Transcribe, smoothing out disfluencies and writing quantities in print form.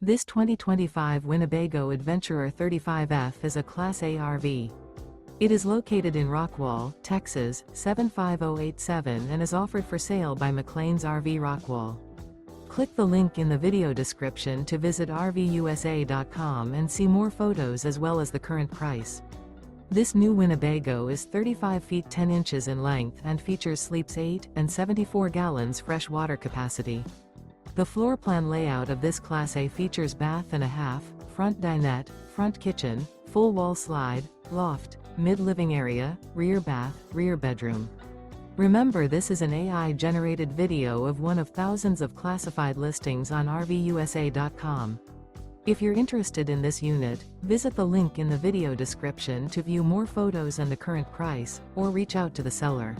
This 2025 Winnebago Adventurer 35F is a Class A RV. It is located in Rockwall, Texas, 75087 and is offered for sale by McClain's RV Rockwall. Click the link in the video description to visit RVUSA.com and see more photos as well as the current price. This new Winnebago is 35 feet 10 inches in length and features sleeps 8 and 74 gallons fresh water capacity. The floor plan layout of this Class A features bath and a half, front dinette, front kitchen, full wall slide, loft, mid-living area, rear bath, rear bedroom. Remember, this is an AI-generated video of one of thousands of classified listings on RVUSA.com. If you're interested in this unit, visit the link in the video description to view more photos and the current price, or reach out to the seller.